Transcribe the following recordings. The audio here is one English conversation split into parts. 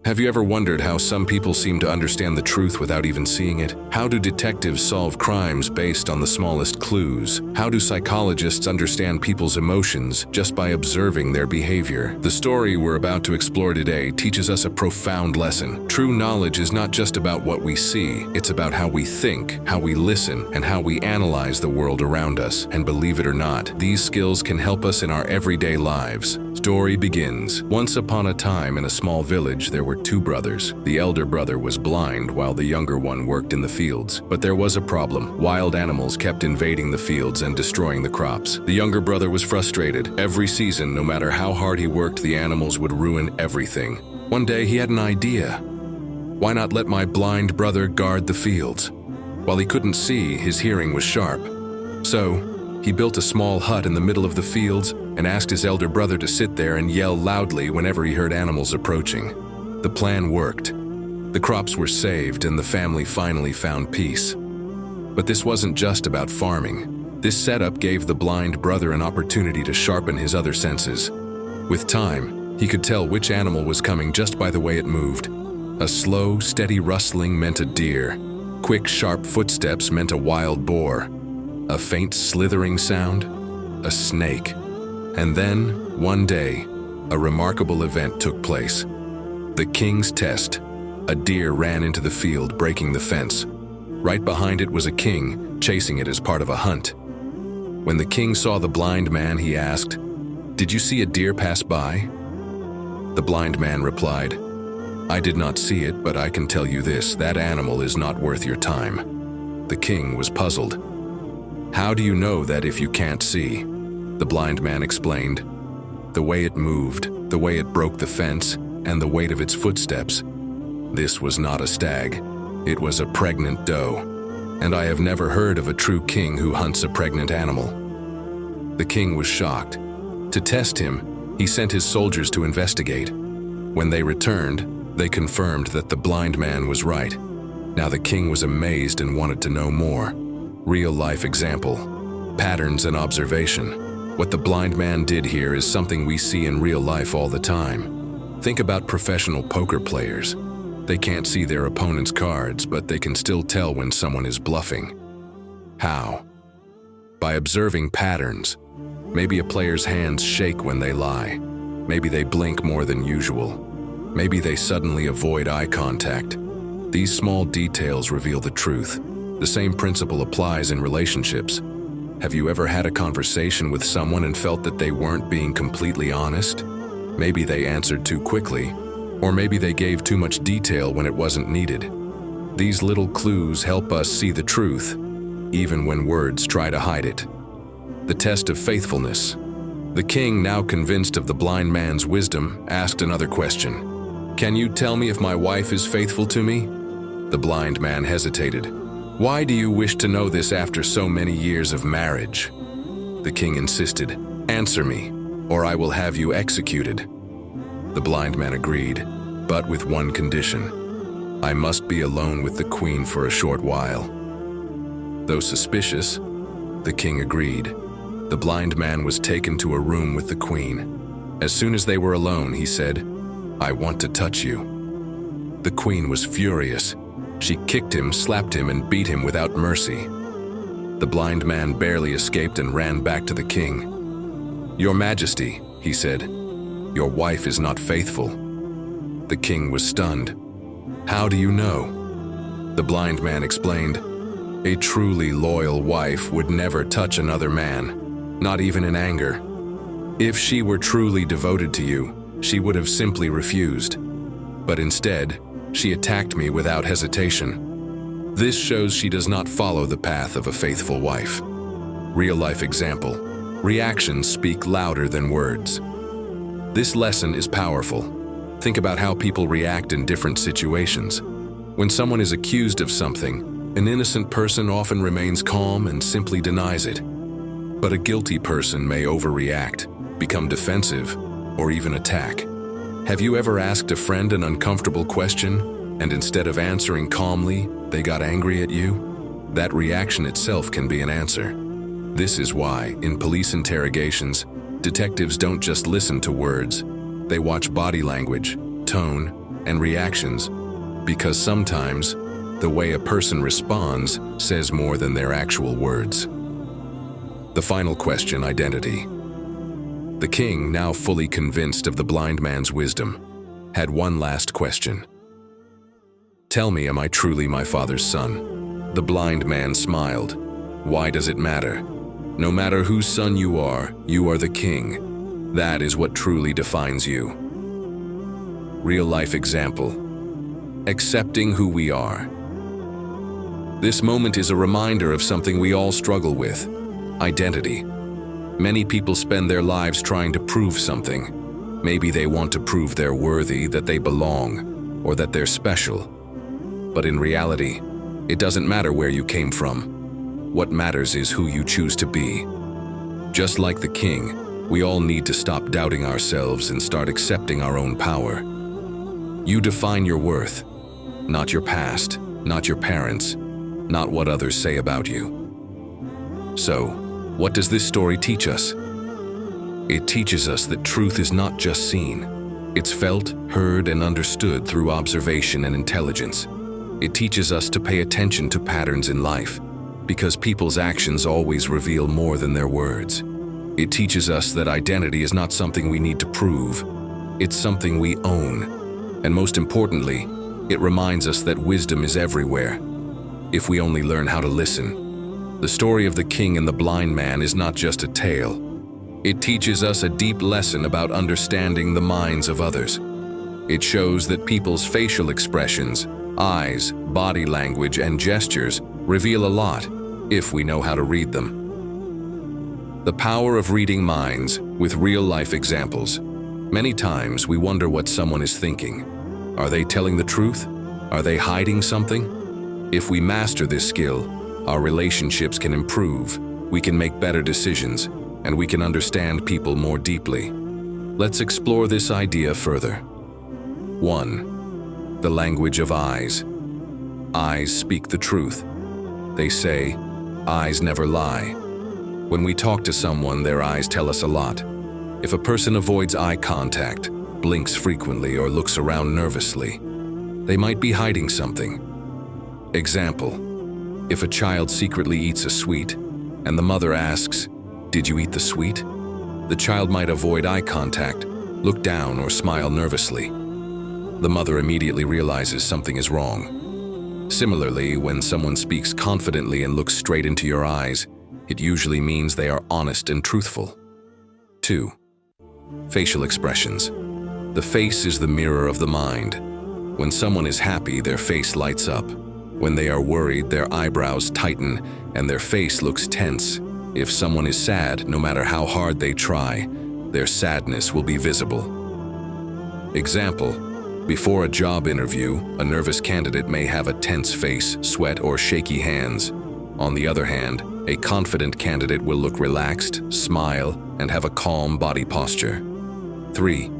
Have you ever wondered how some people seem to understand the truth without even seeing it? How do detectives solve crimes based on the smallest clues? How do psychologists understand people's emotions just by observing their behavior? The story we're about to explore today teaches us a profound lesson. True knowledge is not just about what we see, it's about how we think, how we listen, and how we analyze the world around us. And believe it or not, these skills can help us in our everyday lives. Story begins. Once upon a time in a small village, there were two brothers. The elder brother was blind while the younger one worked in the fields. But there was a problem. Wild animals kept invading the fields and destroying the crops. The younger brother was frustrated. Every season, no matter how hard he worked, the animals would ruin everything. One day he had an idea. Why not let my blind brother guard the fields? While he couldn't see, his hearing was sharp. So, he built a small hut in the middle of the fields and asked his elder brother to sit there and yell loudly whenever he heard animals approaching. The plan worked. The crops were saved and the family finally found peace. But this wasn't just about farming. This setup gave the blind brother an opportunity to sharpen his other senses. With time, he could tell which animal was coming just by the way it moved. A slow, steady rustling meant a deer. Quick, sharp footsteps meant a wild boar. A faint slithering sound, a snake. And then, one day, a remarkable event took place. The king's test. A deer ran into the field, breaking the fence. Right behind it was a king, chasing it as part of a hunt. When the king saw the blind man, he asked, "Did you see a deer pass by?" The blind man replied, "I did not see it, but I can tell you this, that animal is not worth your time." The king was puzzled. "How do you know that if you can't see?" The blind man explained. "The way it moved, the way it broke the fence, and the weight of its footsteps. This was not a stag. It was a pregnant doe. And I have never heard of a true king who hunts a pregnant animal." The king was shocked. To test him, he sent his soldiers to investigate. When they returned, they confirmed that the blind man was right. Now the king was amazed and wanted to know more. Real-life example. Patterns and observation. What the blind man did here is something we see in real life all the time. Think about professional poker players. They can't see their opponent's cards, but they can still tell when someone is bluffing. How? By observing patterns. Maybe a player's hands shake when they lie. Maybe they blink more than usual. Maybe they suddenly avoid eye contact. These small details reveal the truth. The same principle applies in relationships. Have you ever had a conversation with someone and felt that they weren't being completely honest? Maybe they answered too quickly, or maybe they gave too much detail when it wasn't needed. These little clues help us see the truth, even when words try to hide it. The test of faithfulness. The king, now convinced of the blind man's wisdom, asked another question. "Can you tell me if my wife is faithful to me?" The blind man hesitated. "Why do you wish to know this after so many years of marriage?" The king insisted. "Answer me, or I will have you executed." The blind man agreed, but with one condition. "I must be alone with the queen for a short while." Though suspicious, the king agreed. The blind man was taken to a room with the queen. As soon as they were alone, he said, "I want to touch you." The queen was furious. She kicked him, slapped him, and beat him without mercy. The blind man barely escaped and ran back to the king. "Your Majesty," he said, "your wife is not faithful." The king was stunned. "How do you know?" The blind man explained. "A truly loyal wife would never touch another man, not even in anger. If she were truly devoted to you, she would have simply refused. But instead, she attacked me without hesitation. This shows she does not follow the path of a faithful wife." Real-life example. Reactions speak louder than words. This lesson is powerful. Think about how people react in different situations. When someone is accused of something, an innocent person often remains calm and simply denies it. But a guilty person may overreact, become defensive, or even attack. Have you ever asked a friend an uncomfortable question, and instead of answering calmly, they got angry at you? That reaction itself can be an answer. This is why, in police interrogations, detectives don't just listen to words. They watch body language, tone, and reactions, because sometimes the way a person responds says more than their actual words. The final question, identity. The king, now fully convinced of the blind man's wisdom, had one last question. "Tell me, am I truly my father's son?" The blind man smiled. "Why does it matter? No matter whose son you are the king. That is what truly defines you." Real-life example. Accepting who we are. This moment is a reminder of something we all struggle with: identity. Many people spend their lives trying to prove something. Maybe they want to prove they're worthy, that they belong, or that they're special. But in reality, it doesn't matter where you came from. What matters is who you choose to be. Just like the king, we all need to stop doubting ourselves and start accepting our own power. You define your worth, not your past, not your parents, not what others say about you. So, what does this story teach us? It teaches us that truth is not just seen. It's felt, heard, and understood through observation and intelligence. It teaches us to pay attention to patterns in life, because people's actions always reveal more than their words. It teaches us that identity is not something we need to prove. It's something we own. And most importantly, it reminds us that wisdom is everywhere, if we only learn how to listen. The story of the king and the blind man is not just a tale. It teaches us a deep lesson about understanding the minds of others. It shows that people's facial expressions, eyes, body language, and gestures reveal a lot, if we know how to read them. The power of reading minds with real-life examples. Many times we wonder what someone is thinking. Are they telling the truth? Are they hiding something? If we master this skill, our relationships can improve, we can make better decisions, and we can understand people more deeply. Let's explore this idea further. 1. The language of eyes. Eyes speak the truth. They say, eyes never lie. When we talk to someone, their eyes tell us a lot. If a person avoids eye contact, blinks frequently, or looks around nervously, they might be hiding something. Example: if a child secretly eats a sweet, and the mother asks, "Did you eat the sweet?" the child might avoid eye contact, look down, or smile nervously. The mother immediately realizes something is wrong. Similarly, when someone speaks confidently and looks straight into your eyes, it usually means they are honest and truthful. 2. Facial expressions. The face is the mirror of the mind. When someone is happy, their face lights up. When they are worried, their eyebrows tighten and their face looks tense. If someone is sad, no matter how hard they try, their sadness will be visible. Example: before a job interview, a nervous candidate may have a tense face, sweat, or shaky hands. On the other hand, a confident candidate will look relaxed, smile, and have a calm body posture. 3.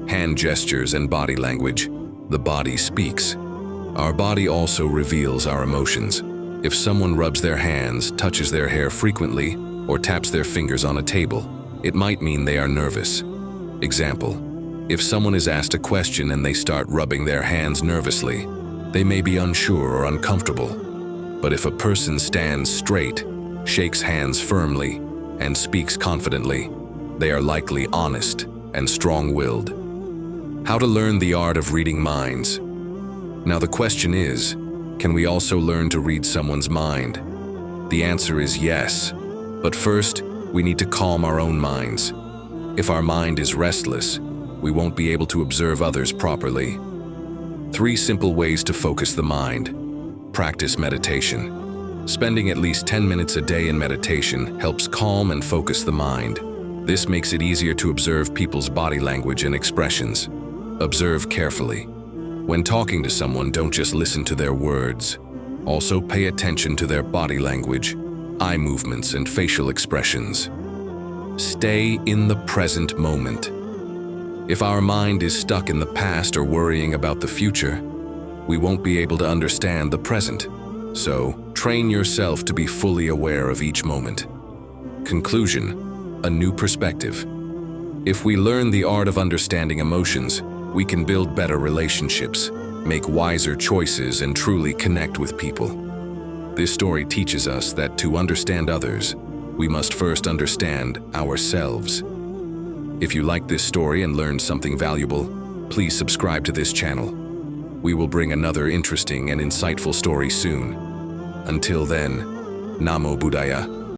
Hand gestures and body language. The body speaks. Our body also reveals our emotions. If someone rubs their hands, touches their hair frequently, or taps their fingers on a table, it might mean they are nervous. Example: if someone is asked a question and they start rubbing their hands nervously, they may be unsure or uncomfortable. But if a person stands straight, shakes hands firmly, and speaks confidently, they are likely honest and strong-willed. How to learn the art of reading minds. Now the question is, can we also learn to read someone's mind? The answer is yes, but first, we need to calm our own minds. If our mind is restless, we won't be able to observe others properly. 3 simple ways to focus the mind. Practice meditation. Spending at least 10 minutes a day in meditation helps calm and focus the mind. This makes it easier to observe people's body language and expressions. Observe carefully. When talking to someone, don't just listen to their words. Also pay attention to their body language, eye movements, and facial expressions. Stay in the present moment. If our mind is stuck in the past or worrying about the future, we won't be able to understand the present. So, train yourself to be fully aware of each moment. Conclusion: a new perspective. If we learn the art of understanding emotions, we can build better relationships, make wiser choices, and truly connect with people. This story teaches us that to understand others, we must first understand ourselves. If you like this story and learned something valuable, please subscribe to this channel. We will bring another interesting and insightful story soon. Until then, Namo Buddhaya.